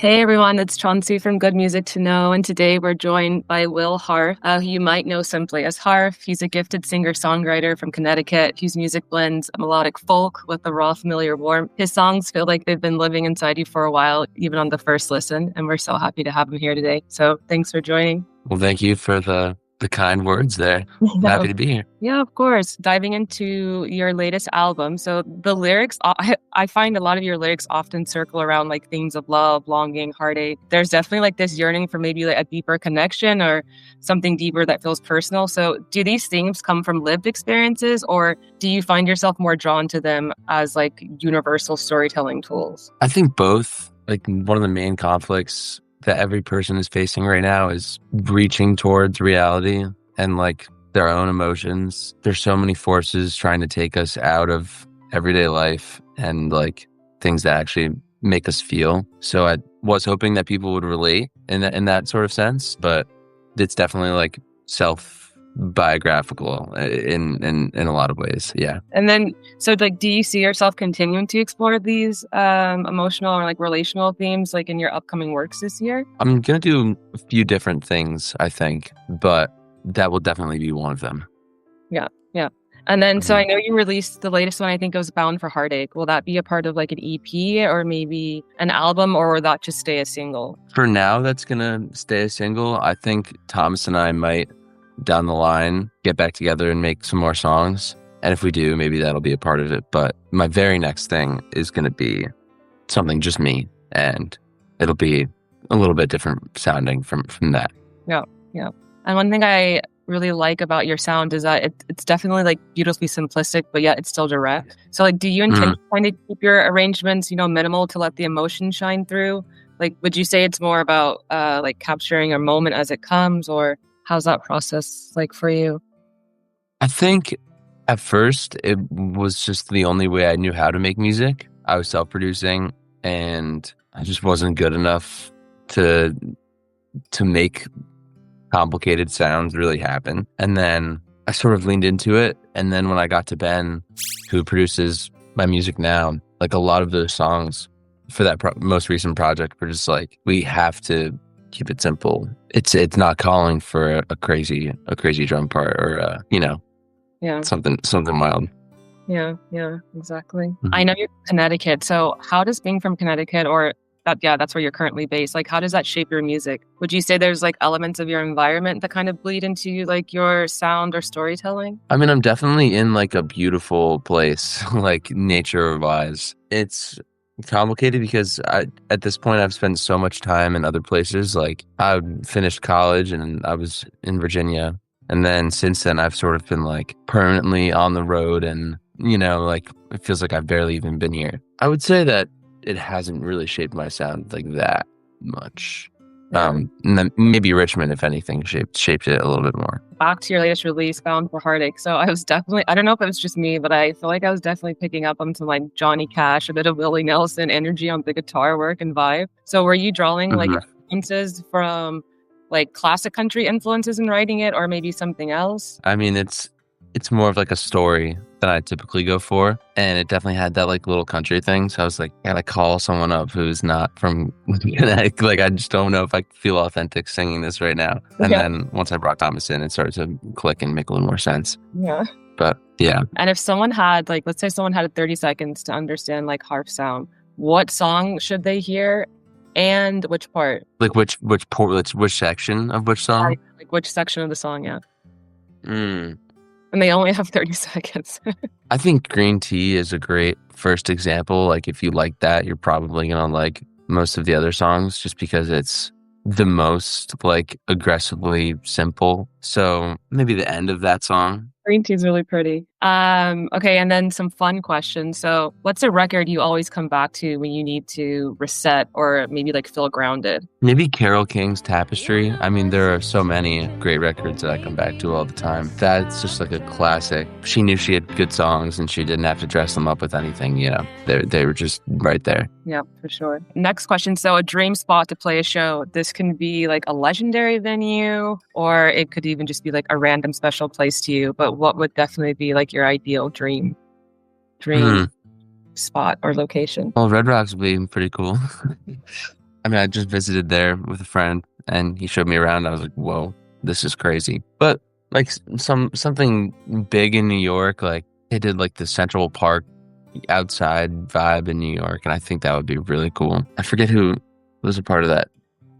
Hey everyone, it's Chauncey from Good Music to Know, and today we're joined by Will Harf, who you might know simply as Harf. He's a gifted singer-songwriter from Connecticut whose music blends melodic folk with the raw, familiar warmth. His songs feel like they've been living inside you for a while, even on the first listen, and we're so happy to have him here today. So thanks for joining. Well, thank you for the kind words there. I'm Yeah. happy to be here. Yeah, of course. Diving into your latest album. So the lyrics, I find a lot of your lyrics often circle around like themes of love, longing, heartache. There's definitely like this yearning for maybe like a deeper connection or something deeper that feels personal. So do these themes come from lived experiences, or do you find yourself more drawn to them as like universal storytelling tools? I think both, like one of the main conflicts that every person is facing right now is reaching towards reality and like their own emotions. There's so many forces trying to take us out of everyday life and like things that actually make us feel. So I was hoping that people would relate in that sort of sense, but it's definitely like self-biographical in a lot of ways. Yeah. And then, so like, do you see yourself continuing to explore these emotional or like relational themes like in your upcoming works this year? I'm going to do a few different things, I think, but that will definitely be one of them. Yeah, yeah. And then, so I Mhm. know you released the latest one, I think it was Bound for Heartache. Will that be a part of like an EP or maybe an album, or will that just stay a single? For now, that's going to stay a single. I think Thomas and I might, down the line, get back together and make some more songs. And if we do, maybe that'll be a part of it. But my very next thing is going to be something just me. And it'll be a little bit different sounding from that. Yeah, yeah. And one thing I really like about your sound is that it's definitely like beautifully simplistic, but yet it's still direct. So like, do you intend to kind of keep your arrangements, minimal to let the emotion shine through? Like, would you say it's more about like capturing a moment as it comes, or how's that process like for you? I think at first it was just the only way I knew how to make music. I was self-producing and I just wasn't good enough to make complicated sounds really happen. And then I sort of leaned into it. And then when I got to Ben, who produces my music now, like a lot of those songs for that most recent project were just like, we have to keep it simple. It's not calling for a crazy drum part or Yeah. something wild. Yeah, yeah, exactly. Mhm. I know you're from Connecticut, so how does being from Connecticut, or that's where you're currently based, like how does that shape your music? Would you say there's like elements of your environment that kind of bleed into like your sound or storytelling? I mean, I'm definitely in like a beautiful place, like nature wise. It's complicated because at this point I've spent so much time in other places. Like I finished college and I was in Virginia. And then since then I've sort of been like permanently on the road and, like it feels like I've barely even been here. I would say that it hasn't really shaped my sound like that much. Yeah. And then maybe Richmond, if anything, shaped it a little bit more. Back to your latest release, Bound for Heartache. So I was definitely, I don't know if it was just me, but I feel like I was definitely picking up on some like Johnny Cash, a bit of Willie Nelson energy on the guitar work and vibe. So were you drawing like Mhm. influences from like classic country influences in writing it, or maybe something else? I mean, it's more of like a story than I typically go for, and it definitely had that like little country thing. So I was like, gotta call someone up who's not from Connecticut. Like, I just don't know if I feel authentic singing this right now. And Yeah. then once I brought Thomas in, it started to click and make a little more sense. Yeah. But yeah, And if someone had like, let's say someone had 30 seconds to understand like harp sound, what song should they hear and which part? like which section of which song? Like which section of the song, yeah. Mm. And they only have 30 seconds. I think Green Tea is a great first example. Like, if you like that, you're probably gonna like most of the other songs just because it's the most like aggressively simple. So maybe the end of that song. Green tea is really pretty. Okay, and then some fun questions. So what's a record you always come back to when you need to reset or maybe like feel grounded? Maybe Carole King's Tapestry. I mean, there are so many great records that I come back to all the time. That's just like a classic. She knew she had good songs and she didn't have to dress them up with anything, They were just right there. Yeah, for sure. Next question. So a dream spot to play a show. This can be like a legendary venue, or it could even just be like a random special place to you. But what would definitely be like your ideal dream Hmm. spot or location? Well, Red Rocks would be pretty cool. I mean, I just visited there with a friend, and he showed me around. I was like, "Whoa, this is crazy!" But like something big in New York, like they did like the Central Park outside vibe in New York, and I think that would be really cool. I forget who was a part of that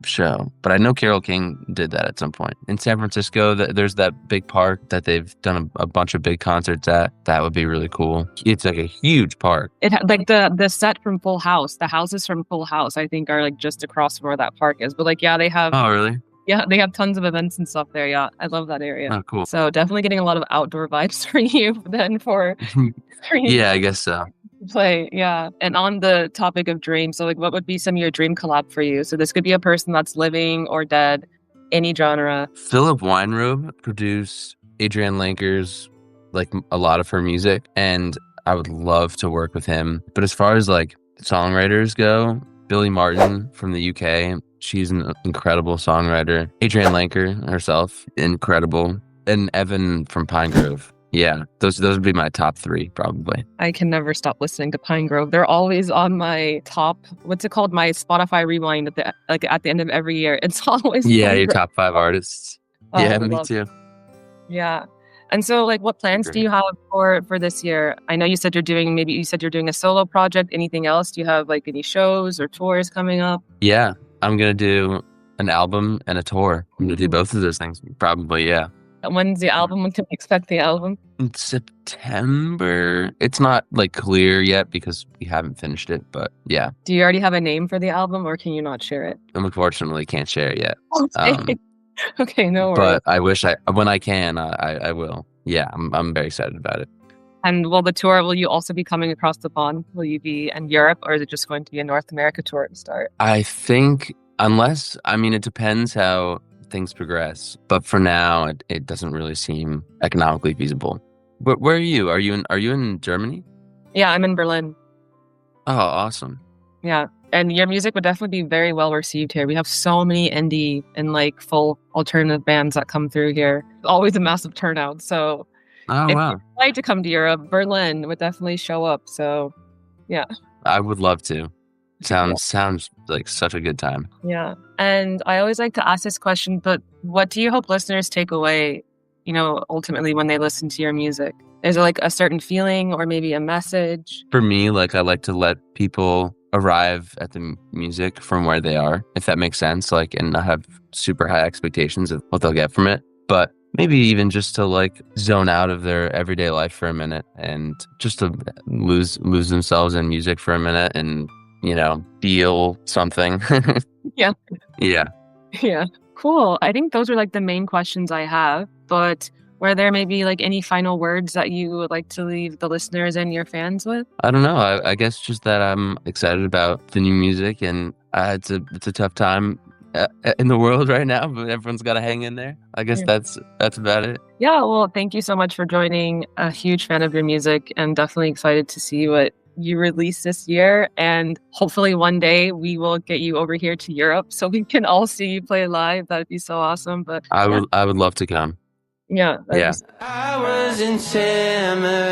show, but I know Carole King did that at some point. In San Francisco, there's that big park that they've done a bunch of big concerts at. That would be really cool. It's like a huge park. Like the set from Full House, the houses from Full House, I think are like just across from where that park is. But like, yeah, they have Oh, really? yeah, they have tons of events and stuff there. Yeah, I love that area. Oh, cool. So definitely getting a lot of outdoor vibes for you then for you Yeah, I guess so. to play. Yeah. And on the topic of dreams, so like what would be some of your dream collab for you? So this could be a person that's living or dead, any genre. Philip Weinrobe produced Adrienne Lenker's, like a lot of her music, and I would love to work with him. But as far as like songwriters go, Billy Martin from the UK, she's an incredible songwriter. Adrienne Lenker herself, incredible. And Evan from Pine Grove. Yeah, those would be my top three, probably. I can never stop listening to Pine Grove. They're always on my top, what's it called? My Spotify rewind at the end of every year. It's always Yeah, Pine your Grove. top 5 artists. Oh, Yeah, I me love too. Yeah. And so like what plans do you have for this year? I know you said you're doing a solo project. Anything else? Do you have like any shows or tours coming up? Yeah, I'm gonna do an album and a tour. I'm gonna do both of those things, probably. Yeah. When's the album? When can we expect the album? In September. It's not like clear yet because we haven't finished it, but yeah, Do you already have a name for the album or can you not share it? unfortunately can't share it yet. Okay, okay, no worries. But I wish when I can, I will. Yeah, I'm very excited about it. And will you also be coming across the pond? Will you be in Europe or is it just going to be a North America tour to start? I think I mean, it depends how things progress, but for now, it doesn't really seem economically feasible. Where are you? Are you in Germany? Yeah, I'm in Berlin. Oh, awesome. Yeah. And your music would definitely be very well received here. We have so many indie and like full alternative bands that come through here. Always a massive turnout. So Oh, if wow. you'd like to come to Europe, Berlin would definitely show up. So yeah. I would love to. Sounds like such a good time. Yeah. And I always like to ask this question, but what do you hope listeners take away, ultimately when they listen to your music? Is it like a certain feeling or maybe a message? For me, like I like to let people arrive at the music from where they are, if that makes sense, like, and not have super high expectations of what they'll get from it. But maybe even just to like zone out of their everyday life for a minute and just to lose themselves in music for a minute and, feel something. Yeah. Yeah. Yeah. Cool. I think those are like the main questions I have. But were there maybe like any final words that you would like to leave the listeners and your fans with? I don't know. I guess just that I'm excited about the new music, and it's a tough time in the world right now, but everyone's got to hang in there. I guess Yeah. that's about it. Yeah. Well, thank you so much for joining. A huge fan of your music and definitely excited to see what you release this year. And hopefully one day we will get you over here to Europe so we can all see you play live. That'd be so awesome. But I would love to come. yeah. Yeah. I was in Tamarind.